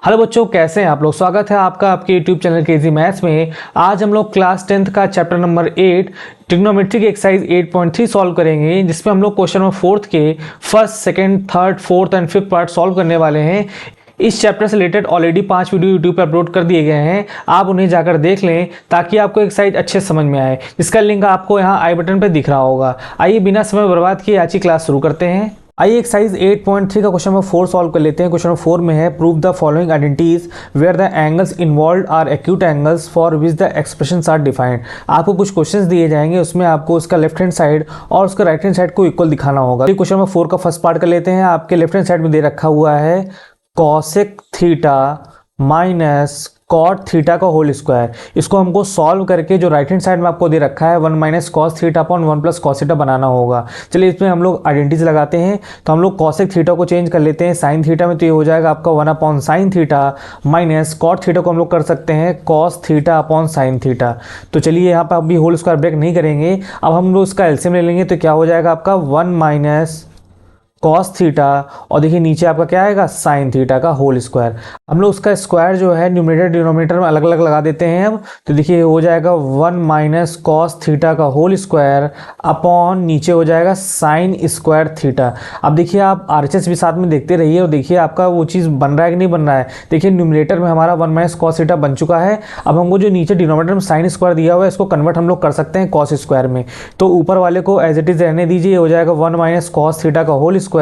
Hello बच्चों, कैसे हैं आप लोग। स्वागत है आपका आपके यूट्यूब चैनल केजी मैथ्स में। आज हम लोग क्लास 10th का चैप्टर नंबर 8 ट्रिग्नोमेट्री की एक्सरसाइज 8.3 सॉल्व करेंगे, जिसमें हम लोग क्वेश्चन नंबर 4 के first, second, third, fourth and fifth part solve करने वाले हैं। इस चैप्टर से रिलेटेड ऑलरेडी 5 वीडियो यूट्यूब पर अपलोड कर दिए गए हैं, आप उन्हें जाकर देख लें ताकि आपको एक्सरसाइज अच्छे समझ में आए, जिसका लिंक आपको यहाँ आई बटन पर दिख रहा होगा। आइए बिना समय बर्बाद किए आज की क्लास शुरू करते हैं। आइए एक्सरसाइज 8.3 का क्वेश्चन नंबर 4 सॉल्व कर लेते हैं। क्वेश्चन नंबर 4 में है prove the following identities where the angles involved are acute angles for which the expressions are defined. आपको कुछ क्वेश्चंस दिए जाएंगे, उसमें आपको उसका लेफ्ट हैंड साइड और उसका राइट हैंड साइड को इक्वल दिखाना होगा। क्वेश्चन नंबर 4 का फर्स्ट पार्ट कर लेते हैं। आपके लेफ्ट हैंड साइड में दे रखा हुआ है cosec theta minus cot theta का होल स्क्वायर। इसको हमको सॉल्व करके जो राइट हैंड साइड में आपको दे रखा है 1 minus cos theta upon 1 plus cos theta बनाना होगा। चलिए इसमें हम लोग आइडेंटिटीज लगाते हैं। तो हम लोग कॉसेक थीटा को चेंज कर लेते हैं साइन थीटा में, तो ये हो जाएगा आपका 1 upon sine theta minus cot theta को हम लोग कर सकते हैं cos theta upon sine theta. तो चलिए यहाँ पर अभी होल स्क्वायर ब्रेक नहीं करेंगे, अब हम लोग इसका एलसीएम ले लेंगे। तो क्या हो जाएगा आपका 1 माइनस कॉस थीटा और देखिए नीचे आपका क्या आएगा साइन थीटा का होल स्क्वायर। हम लोग उसका स्क्वायर जो है न्यूमरेटर डिनोमिनेटर में अलग अलग लगा देते हैं। अब तो देखिए हो जाएगा 1 माइनस कॉस थीटा का होल स्क्वायर अपॉन नीचे हो जाएगा साइन स्क्वायर थीटा। अब देखिए आप आरएचएस भी साथ में देखते रहिए और देखिए आपका वो चीज़ बन रहा है कि नहीं बन रहा है। देखिए न्यूमरेटर में हमारा 1 माइनस कॉस थीटा बन चुका है। अब हमको जो नीचे डिनोमिनेटर में साइन स्क्वायर दिया हुआ है इसको कन्वर्ट हम लोग कर सकते हैं कॉस स्क्वायर में। तो ऊपर वाले को एज इट इज रहने दीजिए, हो जाएगा 1 माइनस कॉस थीटा का होल स्क्वायर।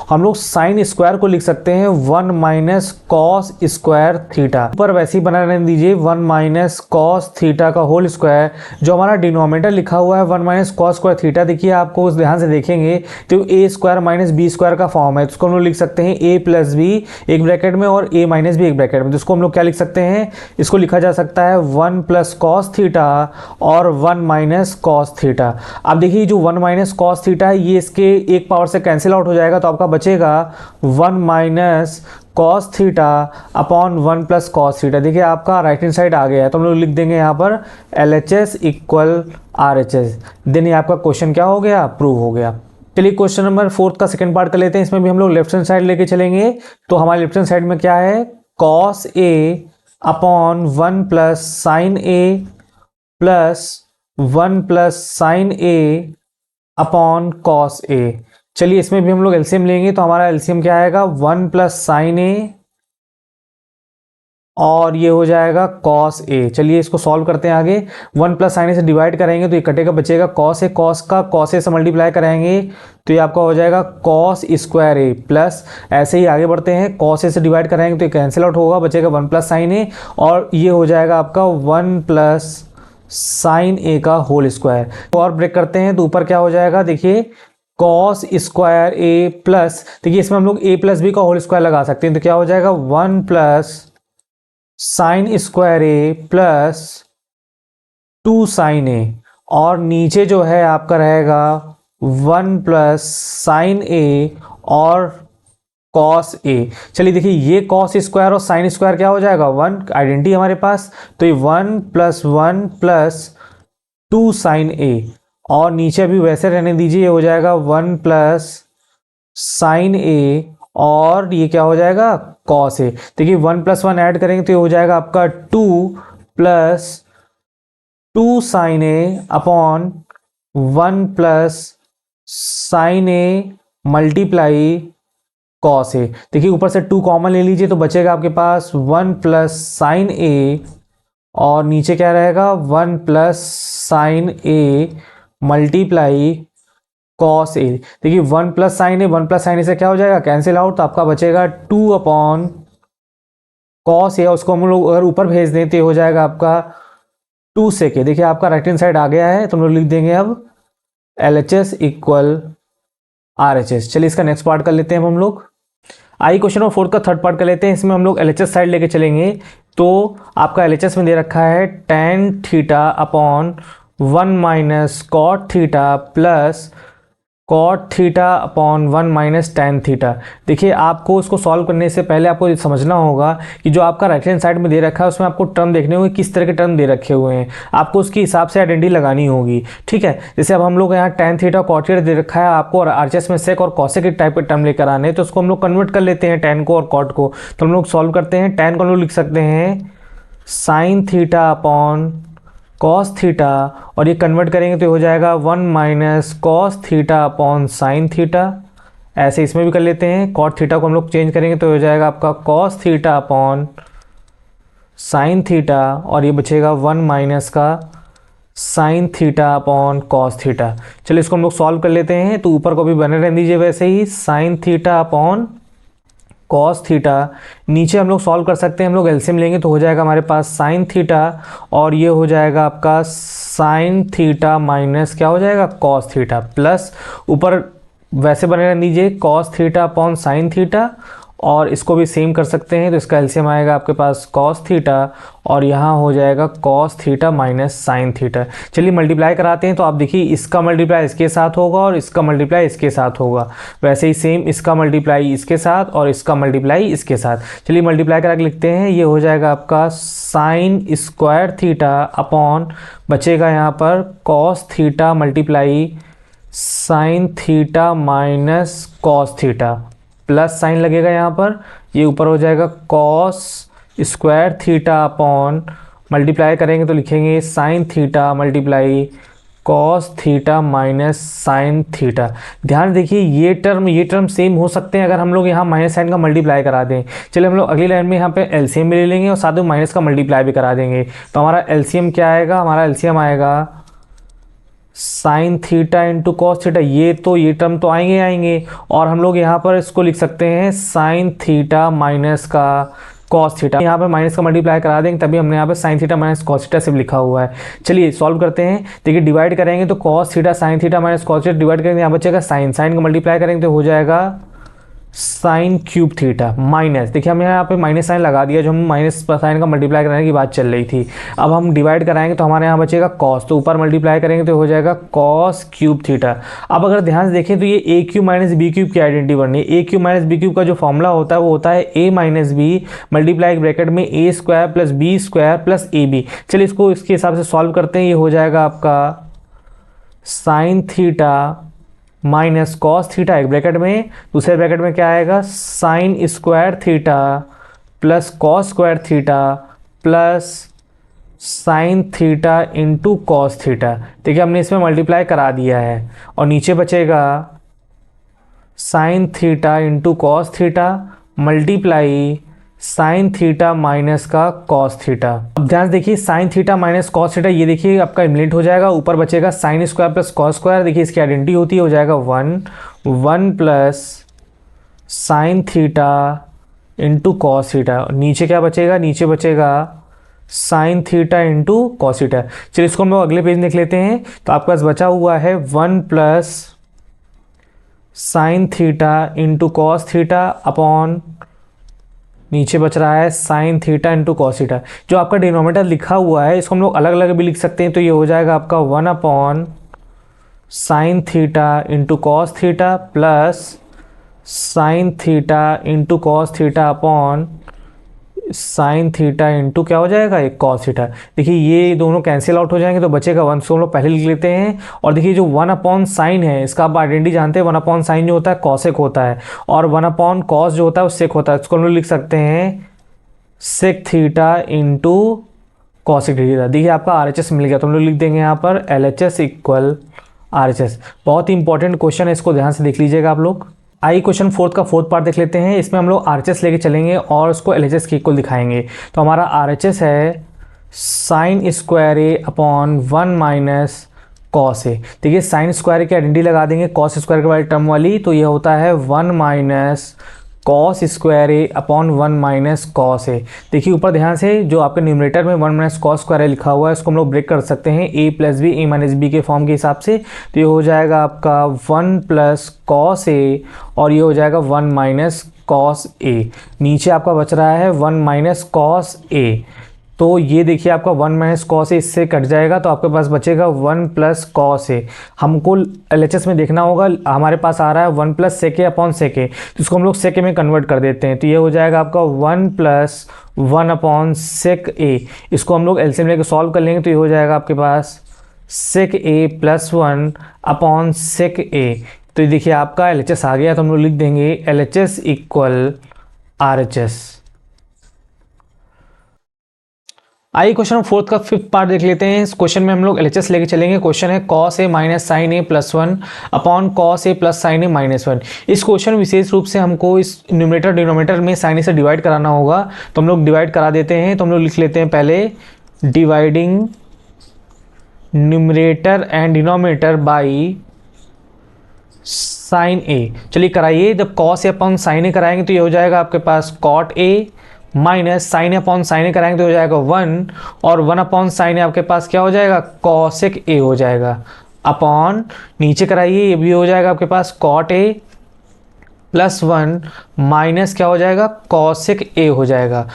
हम लोग साइन स्क्वायर को लिख सकते हैं 1 माइनस कॉस स्क्वायर थीटा। ऊपर वैसे ही बना रहने दीजिए 1 माइनस कॉस थीटा का होल स्क्वायर। जो हमारा डिनोमिनेटर लिखा हुआ है 1 माइनस कॉस स्क्वायर थीटा, देखिए आपको उस ध्यान से देखेंगे तो ए स्क्वायर माइनस बी स्क्वायर का फॉर्म है। तो उसको हम लोग लिख सकते हैं ए प्लस बी एक ब्रैकेट में और ए माइनस बी एक ब्रैकेट में। तो इसको हम लोग क्या लिख सकते हैं, इसको लिखा जा सकता है 1 प्लस कॉस थीटा और 1 माइनस कॉस थीटा। अब देखिए जो 1 माइनस कॉस थीटा है ये इसके एक पावर से कैंसिल आउट हो जाएगा, तो आपका बचेगा 1 minus cos theta upon 1 plus cos theta. देखिए आपका राइट हैंड साइड आ गया है, तो हम लोग लिख देंगे यहाँ पर LHS इक्वल RHS। देन ये आपका क्वेश्चन क्या हो गया, प्रूव हो गया। चलिए क्वेश्चन नंबर 4 का सेकंड पार्ट कर लेते हैं। इसमें भी हम लोग लेफ्ट हैंड साइड लेके चलेंगे। तो हमारे लेफ्ट हैंड साइड में क्या है cos A upon 1 plus sine A plus 1 plus sine A upon cos A। चलिए इसमें भी हम लोग एलसीएम लेंगे। तो हमारा एलसीएम क्या आएगा 1 प्लस साइन A और ये हो जाएगा कॉस A। चलिए इसको सॉल्व करते हैं आगे। 1 प्लस साइन A से डिवाइड करेंगे तो ये कटेगा, बचेगा कॉस A। कॉस का कॉस A से मल्टीप्लाई कराएंगे तो ये आपका हो जाएगा कॉस स्क्वायर A प्लस, ऐसे ही आगे बढ़ते हैं कॉस A से डिवाइड कराएंगे तो ये कैंसिल आउट होगा, बचेगा 1 प्लस साइन A और ये हो जाएगा आपका 1 प्लस साइन A का होल स्क्वायर। और ब्रेक करते हैं तो ऊपर क्या हो जाएगा, देखिए कॉस स्क्वायर A प्लस, देखिए इसमें हम लोग A प्लस बी का होल स्क्वायर लगा सकते हैं। तो क्या हो जाएगा 1 plus sine square A plus 2 sine A और नीचे जो है आपका रहेगा 1 प्लस साइन A और कॉस A। चलिए देखिए ये कॉस स्क्वायर और साइन स्क्वायर क्या हो जाएगा 1, आइडेंटिटी हमारे पास। तो ये 1 प्लस 1 प्लस 2 साइन A और नीचे भी वैसे रहने दीजिए, हो जाएगा 1 प्लस साइन A और ये क्या हो जाएगा कॉस A। देखिए 1 प्लस 1 ऐड करेंगे तो ये हो जाएगा आपका 2 plus 2 sine A upon 1 plus sine A multiply cos A। देखिए ऊपर से 2 कॉमन ले लीजिए तो बचेगा आपके पास 1 प्लस साइन A और नीचे क्या रहेगा 1 plus sine A multiply cos A। देखिए 1 प्लस साइन A से क्या हो जाएगा कैंसिल आउट, तो आपका बचेगा 2 अपॉन कॉस A। उसको हम लोग अगर ऊपर भेज दें तो हो जाएगा आपका 2 सेक। देखिए आपका राइट हैंड साइड आ गया है, तो हम लोग लिख देंगे अब LHS इक्वल RHS। चलिए इसका नेक्स्ट पार्ट कर लेते हैं हम लोग। आई क्वेश्चन नंबर 4 का थर्ड पार्ट कर लेते हैं। इसमें हम लोग LHS साइड लेके चलेंगे। तो आपका LHS में दे रखा है tan theta upon 1 minus cot theta plus cot theta upon 1 minus tan theta. देखिए आपको इसको सॉल्व करने से पहले आपको ये समझना होगा कि जो आपका राइट हैंड साइड में दे रखा है उसमें आपको टर्म देखने होंगे किस तरह के टर्म दे रखे हुए हैं, आपको उसके हिसाब से आइडेंटिटी लगानी होगी। ठीक है, जैसे अब हम लोग यहाँ टेन थीटा कॉट थीटा दे रखा है आपको, और आरएचएस में सेक और कॉसेक के टाइप के टर्म लेकर आने, तो उसको हम लोग कन्वर्ट कर लेते हैं टेन को और कॉट को। तो हम लोग सॉल्व करते हैं, टेन को हम लोग लिख सकते हैं sign theta upon cos theta, और ये कन्वर्ट करेंगे तो हो जाएगा 1 minus cos theta upon sine theta. ऐसे इसमें भी कर लेते हैं, कॉट थीटा को हम लोग चेंज करेंगे तो हो जाएगा आपका cos theta upon sine theta, और ये बचेगा 1 माइनस का sign theta upon cos theta. चलिए इसको हम लोग सॉल्व कर लेते हैं, तो ऊपर को भी बने रहने दीजिए वैसे ही, sine theta upon cos theta. नीचे हम लोग सॉल्व कर सकते हैं, हम लोग एलसीएम लेंगे तो हो जाएगा हमारे पास साइन थीटा, और ये हो जाएगा आपका साइन थीटा माइनस क्या हो जाएगा कॉस थीटा, प्लस ऊपर वैसे बने रहने दीजिए cos theta upon sine theta, और इसको भी सेम कर सकते हैं, तो इसका एलसीएम आएगा आपके पास कॉस थीटा, और यहाँ हो जाएगा cos theta minus sine theta. चलिए मल्टीप्लाई कराते हैं, तो आप देखिए इसका मल्टीप्लाई इसके साथ होगा और इसका मल्टीप्लाई इसके साथ होगा, वैसे ही सेम इसका मल्टीप्लाई इसके साथ और इसका मल्टीप्लाई इसके साथ। चलिए मल्टीप्लाई करा के लिखते हैं, ये हो जाएगा आपका साइन स्क्वायर थीटा अपॉन बचेगा यहाँ पर cos theta multiply sign theta minus cos theta, plus sign लगेगा यहाँ पर, ये ऊपर हो जाएगा cos square theta upon multiply करेंगे तो लिखेंगे sine theta multiply cos theta minus sine theta. ध्यान देखिए ये टर्म सेम हो सकते हैं अगर हम लोग यहाँ माइनस साइन का मल्टीप्लाई करा दें। चलिए हम लोग अगली लाइन में यहाँ पे एलसीएम भी ले लेंगे और साथ में माइनस का मल्टीप्लाई भी करा देंगे, तो हमारा एलसीएम क्या आएगा, हमारा एलसीएम आएगा sine theta into cos theta. ये टर्म तो आएंगे, और हम लोग यहाँ पर इसको लिख सकते हैं साइन थीटा माइनस का कॉस थीटा। यहाँ पे माइनस का मल्टीप्लाई करा देंगे तभी हमने यहाँ पे sign theta minus cos theta सिर्फ लिखा हुआ है। चलिए सॉल्व करते हैं, देखिए डिवाइड करेंगे तो cos theta sine theta minus cos theta divide करेंगे, यहाँ बचेगा साइन का मल्टीप्लाई करेंगे तो हो जाएगा साइन क्यूब थीटा माइनस, देखिए हमने यहाँ पे माइनस साइन लगा दिया, जो हम माइनस साइन का मल्टीप्लाई कराने की बात चल रही थी। अब हम डिवाइड कराएंगे तो हमारे यहाँ बचेगा कॉस, तो ऊपर मल्टीप्लाई करेंगे तो हो जाएगा कॉस क्यूब थीटा। अब अगर ध्यान से देखें तो ये A cube minus B cube की आइडेंटिटी बननी है। A cube minus B cube का जो फॉर्मूला होता है वो होता है A minus B multiply bracket में A square plus B square plus A B. चलिए इसको इसके हिसाब से सॉल्व करते हैं, ये हो जाएगा आपका sign theta minus cos theta एक ब्रैकेट में, दूसरे ब्रैकेट में क्या आएगा sine square theta plus cos square theta plus sine theta into cos theta. देखिए हमने इसमें मल्टीप्लाई करा दिया है, और नीचे बचेगा sine theta into cos theta multiply sign theta minus का कॉस थीटा। अब ध्यान से देखिए sign theta minus cos theta, ये देखिए आपका इम्प्लीट हो जाएगा, ऊपर बचेगा sine square plus cos square, देखिए इसकी आइडेंटिटी होती है, हो जाएगा 1 plus sine theta into cos theta. नीचे क्या बचेगा, नीचे बचेगा sine theta into cos theta. चलिए इसको हम लोग अगले पेज लिख लेते हैं, तो आपके पास बचा हुआ है 1 plus sine theta into cos theta upon नीचे बच रहा है sine theta into cos theta. जो आपका डिनोमिनेटर लिखा हुआ है इसको हम लोग अलग अलग भी लिख सकते हैं, तो ये हो जाएगा आपका 1 upon sine theta into cos theta plus sine theta into cos theta upon sine theta into क्या हो जाएगा एक कॉस थीटा। देखिए ये दोनों कैंसिल आउट हो जाएंगे तो बचेगा 1, सो हम लोग पहले लिख लेते हैं। और देखिए जो 1 अपॉन साइन है इसका आप आइडेंटिटी जानते हैं, 1 अपॉन साइन जो होता है कॉसेक होता है, और 1 अपॉन कॉस जो होता है वो सेक होता है। इसको हम लोग लिख सकते हैं sec theta into cosec theta. देखिए आपका आरएचएस मिल गया, तो हम लोग लिख देंगे यहाँ पर एलएचएस इक्वल आरएचएस। बहुत ही इंपॉर्टेंट क्वेश्चन है, इसको ध्यान से देख लीजिएगा आप लोग। आई क्वेश्चन फोर्थ का फोर्थ पार्ट देख लेते हैं। इसमें हम लोग आरएचएस लेके चलेंगे और उसको एलएचएस के इक्वल दिखाएंगे। तो हमारा आरएचएस है sine square A upon 1 minus cos A. देखिए साइन स्क्वायर की आइडेंटिटी लगा देंगे कॉस स्क्वायर के वाली टर्म वाली, तो ये होता है 1 minus cos square A upon 1 minus cos A. देखिए ऊपर ध्यान से जो आपके न्यूमरेटर में 1 माइनस कॉस स्क्वायर ए लिखा हुआ है इसको हम लोग ब्रेक कर सकते हैं ए प्लस बी ए माइनस बी के फॉर्म के हिसाब से। तो ये हो जाएगा आपका 1 प्लस कॉस ए और ये हो जाएगा 1 माइनस कॉस ए। नीचे आपका बच रहा है 1 माइनस कॉस ए। तो ये देखिए आपका 1 माइनस कॉस ए इससे कट जाएगा, तो आपके पास बचेगा 1 प्लस कॉस ए। हमको LHS में देखना होगा, हमारे पास आ रहा है 1 प्लस सेक ए अपॉन सेक ए, तो इसको हम लोग सेक ए में कन्वर्ट कर देते हैं। तो ये हो जाएगा आपका 1 प्लस 1 अपॉन सेक ए। इसको हम लोग एलसीएम लेके सॉल्व कर लेंगे, तो ये हो जाएगा आपके पास सेक ए प्लस 1 अपॉन सेक ए। तो ये देखिए आपका LHS आ गया, तो हम लोग लिख देंगे LHS इक्वल RHS। आइए क्वेश्चन नंबर 4 का 5th पार्ट देख लेते हैं। इस क्वेश्चन में हम लोग LHS लेके चलेंगे। क्वेश्चन है cos a minus sine A plus 1 upon cos a plus sine A minus 1। इस क्वेश्चन विशेष रूप से हमको इस न्यूमरेटर डिनोमिनेटर में साइन ए से डिवाइड कराना होगा, तो हम लोग डिवाइड करा देते हैं। तो हम लोग लिख लेते हैं पहले dividing numerator and denominator by sine A. चलिए कराइए। जब cos a upon sine A कराएंगे तो ये हो जाएगा आपके पास cot a minus sine A upon sine A कराएंगे तो हो जाएगा 1, और 1 अपॉन साइन ए आपके पास क्या हो जाएगा cosec a हो जाएगा, अपॉन नीचे कराइए, ये भी हो जाएगा आपके पास cot a प्लस 1 माइनस क्या हो जाएगा cosec a हो जाएगा।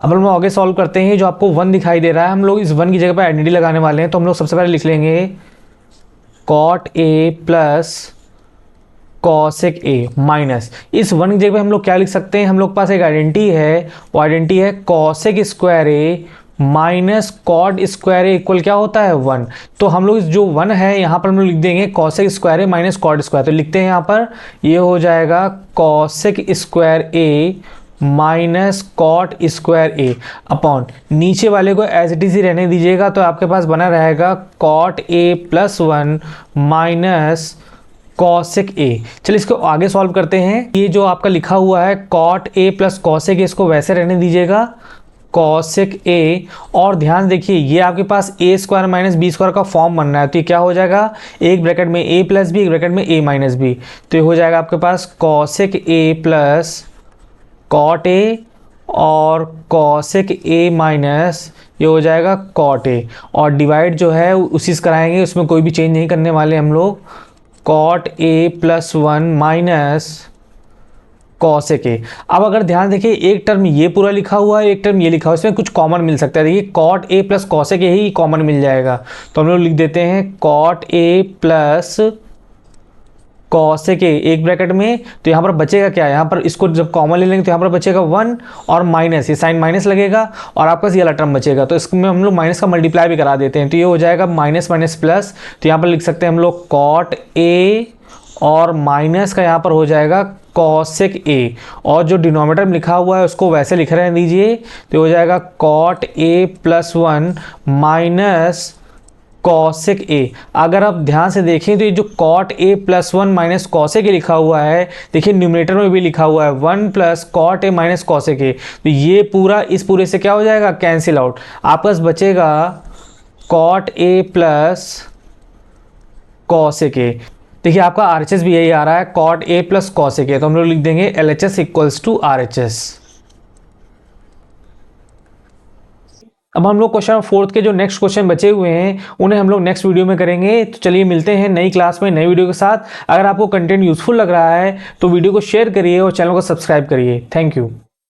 अब हम लोग आगे सॉल्व करते हैं। जो आपको 1 दिखाई दे रहा है, हम लोग इस 1 की जगह पर आइडेंटिटी लगाने वाले हैं। तो हम लोग सबसे पहले लिख लेंगे cot a plus cosec a minus इस 1 की जगह पे हम लोग क्या लिख सकते हैं, हम लोग के पास एक आइडेंटिटी है, वो आइडेंटिटी है cosec square a minus cot square A equal क्या होता है 1। तो हम लोग जो 1 है यहाँ पर हम लोग लिख देंगे cosec स्क्वायर ए माइनस कॉट स्क्वायर। तो लिखते हैं यहाँ पर, ये हो जाएगा cosec स्क्वायर ए माइनस कॉट स्क्वायर ए अपॉन नीचे वाले को एज इट इज ही रहने दीजिएगा, तो आपके पास बना रहेगा cot a plus 1 minus cosec a। चलिए इसको आगे सॉल्व करते हैं। ये जो आपका लिखा हुआ है cot a plus cosec a, इसको वैसे रहने दीजिएगा cosec a, और ध्यान देखिए ये आपके पास a square minus B square का फॉर्म बन रहा है। तो ये क्या हो जाएगा, एक ब्रैकेट में a प्लस बी, एक ब्रैकेट में a माइनस बी। तो ये हो जाएगा आपके पास cosec a plus cot a और cosec a माइनस ये हो जाएगा cot a, और डिवाइड जो है उसी से कराएंगे, उसमें कोई भी चेंज नहीं करने वाले हम लोग। cot a plus 1 minus cosec a। अब अगर ध्यान देखिए एक टर्म ये पूरा लिखा हुआ है, एक टर्म ये लिखा हुआ है, इसमें कुछ कॉमन मिल सकता है। देखिए cot a plus cosec a ही कॉमन मिल जाएगा, तो हम लोग लिख देते हैं cot a plus cosec a एक ब्रैकेट में। तो यहाँ पर बचेगा क्या, यहाँ पर इसको जब कॉमन ले लेंगे तो यहाँ पर बचेगा 1 और माइनस, ये साइन माइनस लगेगा और आपका ये वाला टर्म बचेगा। तो इसमें हम लोग माइनस का मल्टीप्लाई भी करा देते हैं, तो ये हो जाएगा माइनस माइनस प्लस। तो यहाँ पर लिख सकते हैं हम लोग cot a और माइनस का यहाँ पर हो जाएगा cosec a, और जो डिनोमिनेटर में लिखा हुआ है उसको वैसे लिख रहने दीजिए। तो हो जाएगा cot a plus 1 minus cosec a। अगर आप ध्यान से देखें तो ये जो cot a plus 1 minus cosec a लिखा हुआ है, देखिए न्यूमरेटर में भी लिखा हुआ है 1 plus cot a minus cosec a। तो ये पूरा इस पूरे से क्या हो जाएगा, कैंसिल आउट। आपके पास बचेगा cot a plus cosec a। देखिए आपका RHS भी यही आ रहा है cot a plus cosec a। तो हम लोग लिख देंगे LHS इक्वल्स टू RHS। अब हम लोग क्वेश्चन 4 के जो नेक्स्ट क्वेश्चन बचे हुए हैं उन्हें हम लोग नेक्स्ट वीडियो में करेंगे। तो चलिए मिलते हैं नई क्लास में नई वीडियो के साथ। अगर आपको कंटेंट यूजफुल लग रहा है तो वीडियो को शेयर करिए और चैनल को सब्सक्राइब करिए। Thank you.